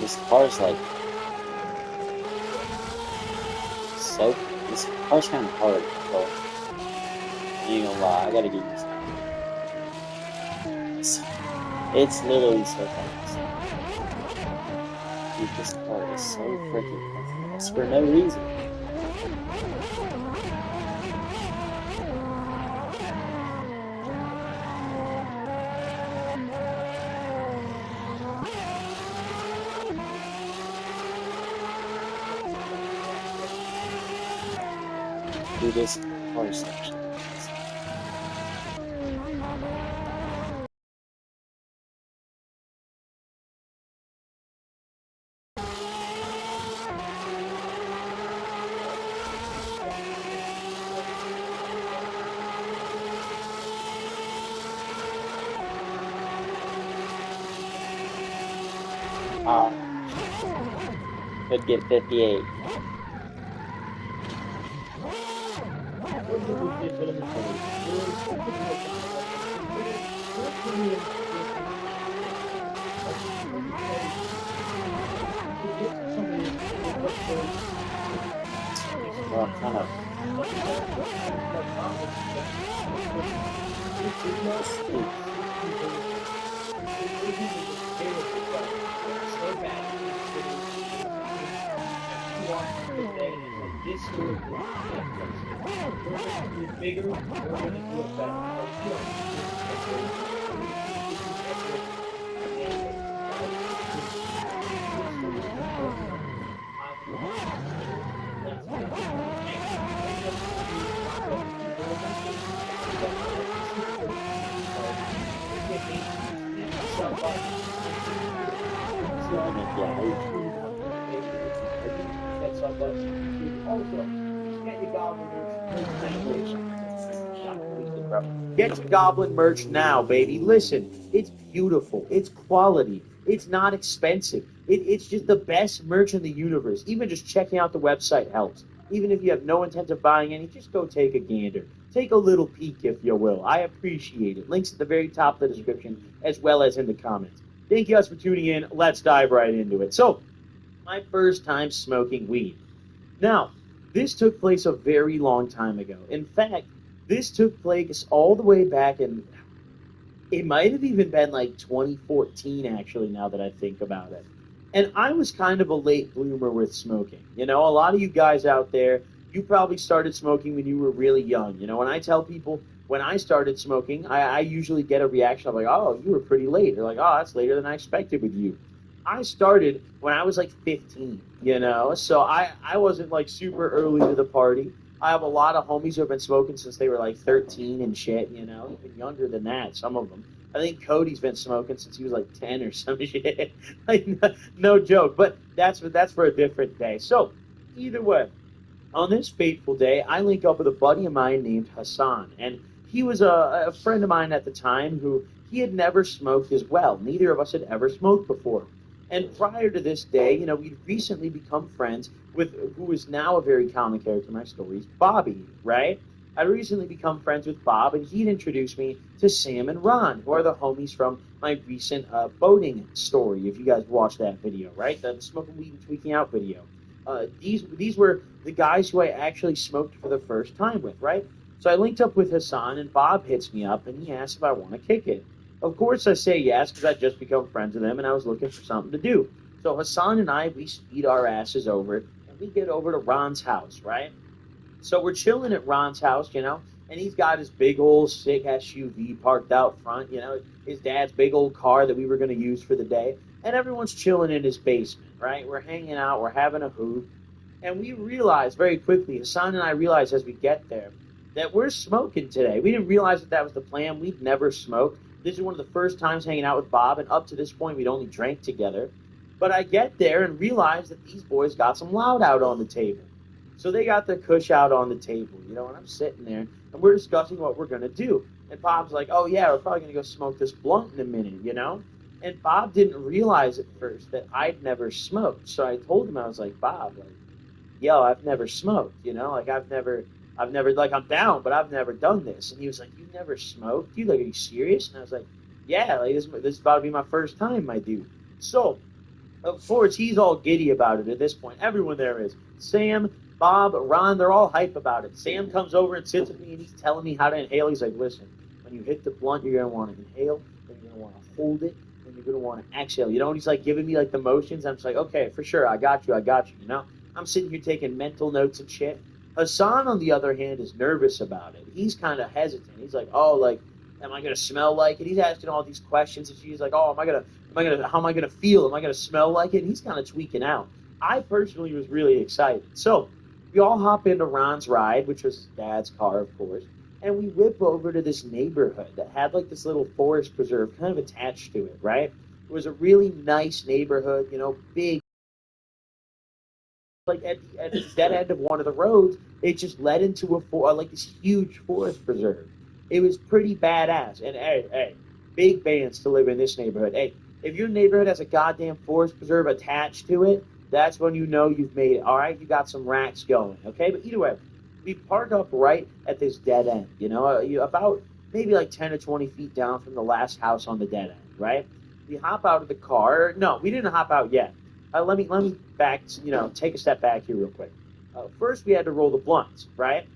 This car's like so. This car's kind of hard to control. I ain't gonna lie, I gotta get used to it. It's literally so fast. Dude, this car is so freaking fast for no reason. Dude, this car is actually fast. Ah, could get 58. Well, kind of. Get your Goblin merch now, baby. Listen, it's beautiful. It's quality. It's not expensive. It's just the best merch in the universe. Even just checking out the website helps. Even if you have no intent of buying any, just go take a gander. Take a little peek, if you will. I appreciate it. Links at the very top of the description, as well as in the comments. Thank you guys for tuning in. Let's dive right into it. So, my first time smoking weed. Now, this took place a very long time ago. In fact, this took place all the way back in, it might have even been like 2014, actually, now that I think about it. And I was kind of a late bloomer with smoking. You know, a lot of you guys out there, you probably started smoking when you were really young. You know, when I tell people when I started smoking, I usually get a reaction of like, oh, you were pretty late. They're like, oh, that's later than I expected with you. I started when I was like 15, you know, so I wasn't like super early to the party. I have a lot of homies who have been smoking since they were like 13 and shit, you know, even younger than that, some of them. I think Cody's been smoking since he was like 10 or some shit. Like, no joke, but that's for a different day. So, either way, on this fateful day, I link up with a buddy of mine named Hassan, and he was a friend of mine at the time who he had never smoked as well. Neither of us had ever smoked before. And prior to this day, you know, we'd recently become friends with who is now a very common character in my stories, Bobby, right? I'd recently become friends with Bob, and he'd introduced me to Sam and Ron, who are the homies from my recent boating story. If you guys watched that video, right? The smoking weed and tweaking out video. These were the guys who I actually smoked for the first time with, right? So I linked up with Hassan, and Bob hits me up, and he asks if I want to kick it. Of course, I say yes because I'd just become friends with him and I was looking for something to do. So Hassan and I, we speed our asses over and we get over to Ron's house, right? So we're chilling at Ron's house, and he's got his big old sick SUV parked out front, his dad's big old car that we were going to use for the day. And everyone's chilling in his basement, right? We're hanging out, we're having a hoot. And we realized very quickly, Hassan and I realized as we get there, that we're smoking today. We didn't realize that was the plan. We'd never smoked. This is one of the first times hanging out with Bob, and up to this point, we'd only drank together. But I get there and realize that these boys got some loud out on the table. So they got their kush out on the table, and I'm sitting there, and we're discussing what we're going to do. And Bob's like, oh, yeah, we're probably going to go smoke this blunt in a minute. And Bob didn't realize at first that I'd never smoked. So I told him, I was like, Bob, like, yo, I've never smoked, like I've never, like I'm down, but I've never done this. And he was like, you never smoked? Dude, like, are you serious? And I was like, yeah, like this is about to be my first time, my dude. So, of course, he's all giddy about it at this point. Everyone there is. Sam, Bob, Ron, they're all hype about it. Sam comes over and sits with me and he's telling me how to inhale. He's like, listen, when you hit the blunt, you're going to want to inhale, then you're going to want to hold it, then you're going to want to exhale. And he's like giving me like the motions. I'm just like, okay, for sure, I got you. I'm sitting here taking mental notes and shit. Hassan, on the other hand, is nervous about it. He's kind of hesitant. He's like, oh, like, am I gonna smell like it? He's asking all these questions, and she's like, oh, how am I gonna feel? Am I gonna smell like it? And he's kind of tweaking out. I personally was really excited. So we all hop into Ron's ride, which was his dad's car, of course, and we whip over to this neighborhood that had like this little forest preserve kind of attached to it, right? It was a really nice neighborhood, big. Like at the dead end of one of the roads, it just led into like this huge forest preserve. It was pretty badass. And hey, big bands to live in this neighborhood. Hey, if your neighborhood has a goddamn forest preserve attached to it, that's when you know you've made it. All right, you got some racks going. Okay, but either way, we park up right at this dead end. About maybe like 10 to 20 feet down from the last house on the dead end. Right? We hop out of the car. No, we didn't hop out yet. Let me back. Take a step back here real quick. First, we had to roll the blunts. Right?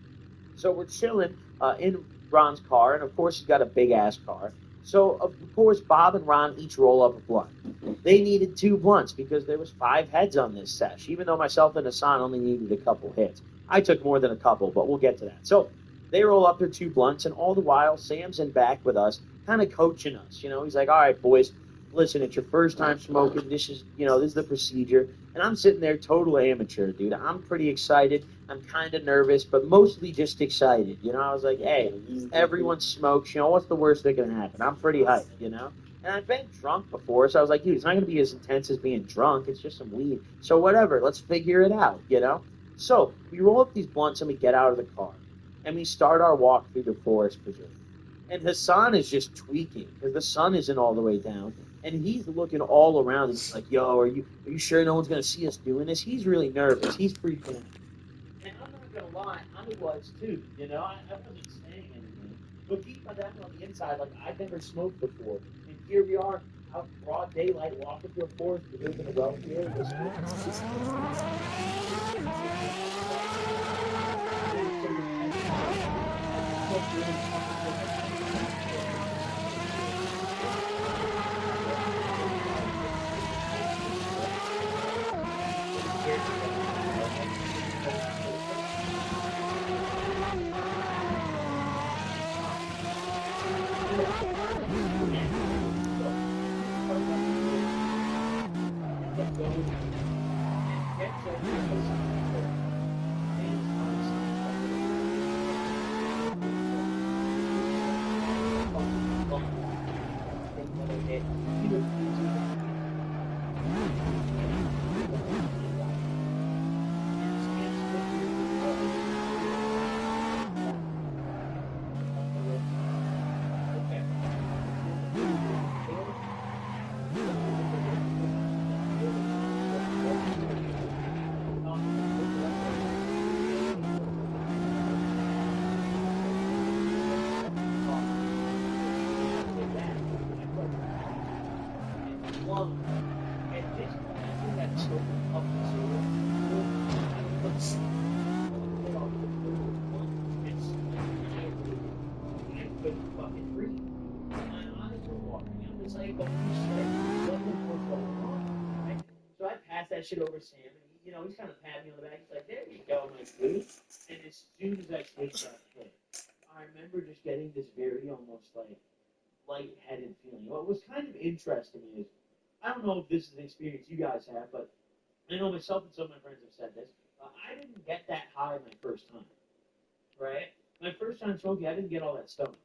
So we're chilling in Ron's car, and of course he's got a big ass car. So of course Bob and Ron each roll up a blunt. They needed 2 blunts because there was 5 heads on this sesh. Even though myself and Hassan only needed a couple hits, I took more than a couple, but we'll get to that. So they roll up their 2 blunts, and all the while Sam's in back with us, kind of coaching us. He's like, all right, boys, listen, it's your first time smoking. This is the procedure. And I'm sitting there total amateur, dude. I'm pretty excited. I'm kind of nervous, but mostly just excited. I was like, hey, everyone smokes. What's the worst that can happen? I'm pretty hyped, And I've been drunk before, so I was like, dude, it's not going to be as intense as being drunk. It's just some weed. So whatever, let's figure it out, So we roll up these blunts and we get out of the car. And we start our walk through the forest preserve. And Hassan is just tweaking because the sun isn't all the way down. And he's looking all around and he's like, yo, are you sure no one's going to see us doing this? He's really nervous. He's freaking out. And I'm not going to lie, I was too. I wasn't saying anything. But deep down on the inside, like I've never smoked before. And here we are out in broad daylight walking through a forest. We live in a wealthy area. walking. I'm just like, holy shit, what the fuck's going on? Right? So I passed that shit over to Sam, and he's kind of patting me on the back. He's like, there you go, my dude. And as soon as I take that hit, I remember just getting this very almost like lightheaded feeling. What was kind of interesting is, I don't know if this is an experience you guys have, but I know myself and some of my friends have said this. I didn't get that high my first time, right? My first time smoking, I didn't get all that stoned.